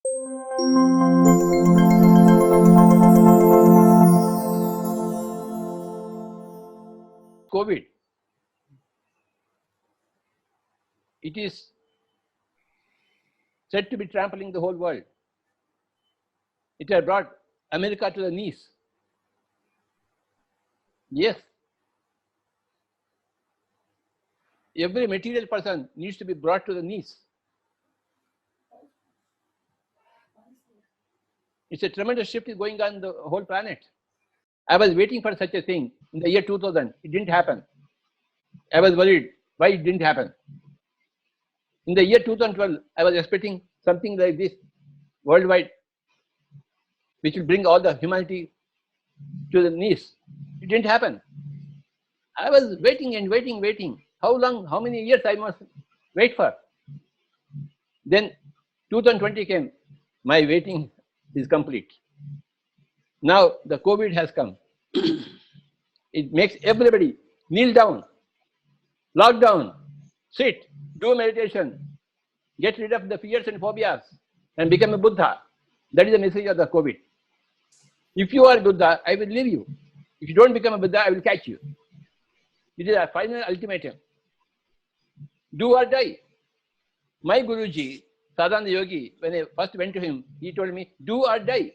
COVID, it is said to be trampling the whole world. It has brought America to the knees. Yes. Every material person needs to be brought to the knees. It's a tremendous shift is going on in the whole planet. I was waiting for such a thing in the year 2000. It didn't happen. I was worried why it didn't happen. In the year 2012, I was expecting something like this worldwide, which will bring all the humanity to the knees. It didn't happen. I was waiting and waiting. How long, how many years I must wait for? Then 2020 came. My waiting is complete. Now the COVID has come. It makes everybody kneel down, lock down, sit, do meditation, get rid of the fears and phobias, and become a Buddha. That is the message of the COVID. If you are Buddha, I will leave you. If you don't become a Buddha, I will catch you. It is a final ultimatum. Do or die. My Guruji, Sadhana Yogi, when I first went to him, he told me, do or die.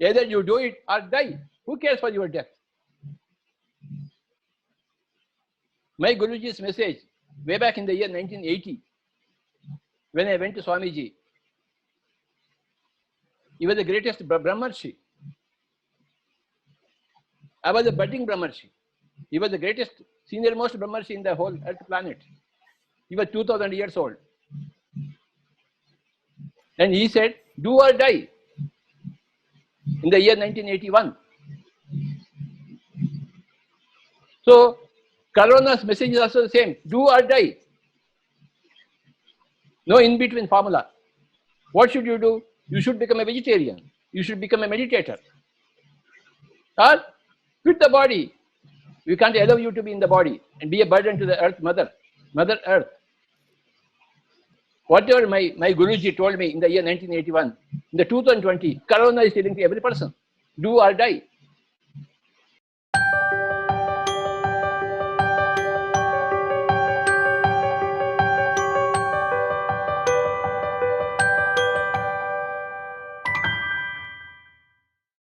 Either you do it or die. Who cares for your death? My Guruji's message, way back in the year 1980, when I went to Swamiji, he was the greatest Brahmarshi. I was a budding Brahmarshi. He was the greatest, senior most Brahmarshi in the whole earth planet. He was 2000 years old. And he said, do or die, in the year 1981. So, Corona's message is also the same, do or die. No in-between formula. What should you do? You should become a vegetarian. You should become a meditator. Or quit the body. We can't allow you to be in the body and be a burden to the earth, Mother Earth. Whatever my Guruji told me in the year 1981, in the 2020, Corona is telling to every person, do or die.